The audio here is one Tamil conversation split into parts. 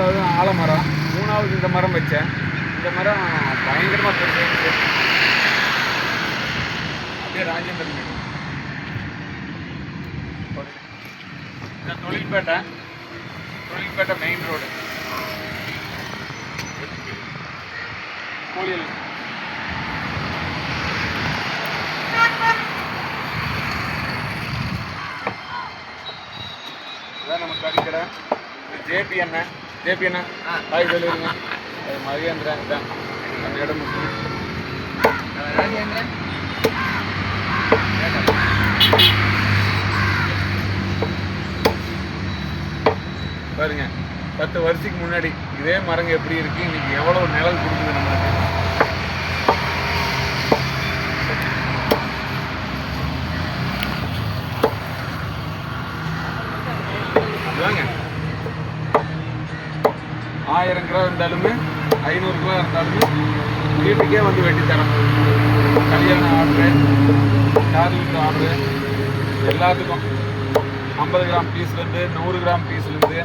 ரெண்டாவது ஆலமரம், மூணாவது இந்த மரம் வச்சேன். இந்த மரம் பயங்கரமாக பெருசாக அப்படியே ராஜேந்திரன் வீடு. இந்த தொழில்பேட்டை மெயின் ரோடு கோழியில் இதான் நம்ம கறிக்கடை. ஜேபி அண்ணன் ஹாய் சொல்லிடுங்க. அது மகேந்திரன் தான் அந்த இடம் ராஜேந்திரன் பாருங்க. 10 வருஷத்துக்கு முன்னாடி இதே மரங்க எப்படி இருக்கு, இன்னைக்கு எவ்வளவு நிழல் கொடுக்குது நம்மளுக்கு. வாங்க, 1000 கிலோ இருந்தாலுமே 500 கிலோ இருந்தாலுமே வீட்டுக்கே வந்து வெட்டி தரோம். கல்யாண ஆர்டரு, கார்லுக்கு ஆர்டரு, எல்லாத்துக்கும் 50 கிராம் பீஸ்லேருந்து 100 கிராம் பீஸ்லேருந்து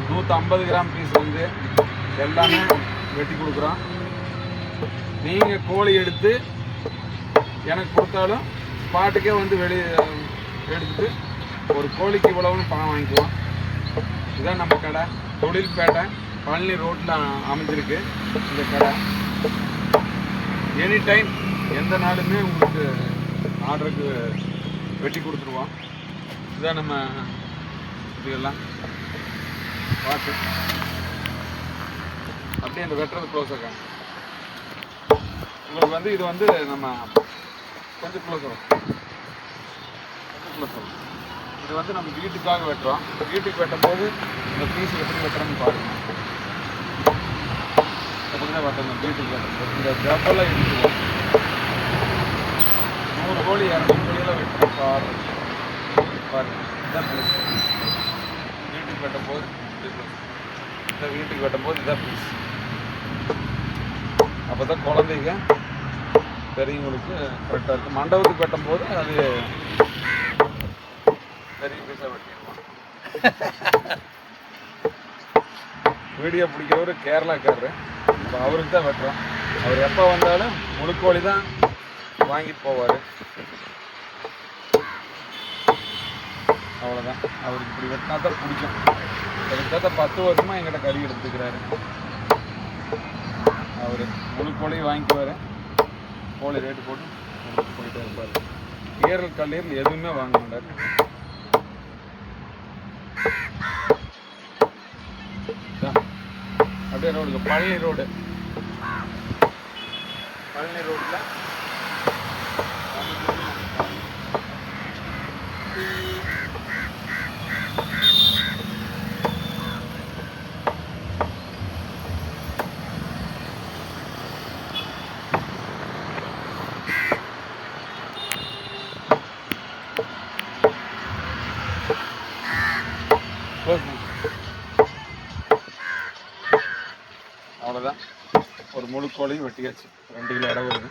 150 கிராம் பீஸ்லேருந்து எல்லாமே வெட்டி கொடுக்குறோம். நீங்கள் கோழி எடுத்து எனக்கு கொடுத்தாலும் ஸ்பாட்டுக்கே வந்து வெளியே எடுத்துட்டு ஒரு கோழிக்கு இவ்வளவுன்னு பணம் வாங்கிக்குவோம். இதுதான் நம்ம கடை. தொழில்பேட்டை பழனி ரோட்டில் அமைஞ்சிருக்கு இந்த கடை. எனி டைம் எந்த நாளுமே உங்களுக்கு ஆர்டருக்கு வெட்டி கொடுத்துருவோம். இதுதான் நம்ம இதெல்லாம் பார்த்து அப்படியே அந்த வெட்டுறது க்ளோஸ் ஆகும். உங்களுக்கு வந்து இது வந்து நம்ம கொஞ்சம் க்ளோஸ் ஆகும். இது வந்து நம்ம வீட்டுக்காக வெட்டுறோம். வீட்டுக்கு வெட்டும் போது இந்த பீஸ் எப்படி வெட்டுறோம்னு பாருங்க. அப்படிதான் வெட்டணும். வீட்டுக்கு வெட்டும்போது இந்த ஜப்பெல்லாம் எடுத்துவோம். 100 கோழி 200 கோழியெல்லாம் வெட்டுறோம். பாருங்க இதான் பீஸ். வீட்டுக்கு வெட்டும் போது இந்த வீட்டுக்கு வெட்டும் போது இதான் பீஸ். அப்போ தான் குழந்தைங்க பெரியவங்களுக்கு கரெக்டாக இருக்கும். மண்டபத்துக்கு வெட்டும் போது அது பெரிய பீஸாக வெட்டிடுவோம். வீடியோ பிடிக்கிறவர் கேரளாக்காரரு. இப்போ அவருக்கு தான் வெட்டுறோம். அவர் எப்போ வந்தாலும் முழுக்கோழி தான் வாங்கிட்டு போவார். அவ்வளோதான். அவருக்கு இப்படி வெட்டினா தான் பிடிக்கும். கிட்டத்தட்ட 10 வருஷமாக எங்கிட்ட கறி எடுத்துக்கிறாரு. அவர் முழுக்கோழி வாங்கிக்குவார். கோழி ரேட்டு போட்டு போயிட்டே இருப்பார். ஈரல் கல்லீரல் எதுவுமே வாங்க மாட்டார். அப்படியே ரோடுக்கு பழனி ரோட்டில் அவ்வளோதான். ஒரு முழு கோழியும் வெட்டியாச்சு. 2 கிலோ இடம் வருது.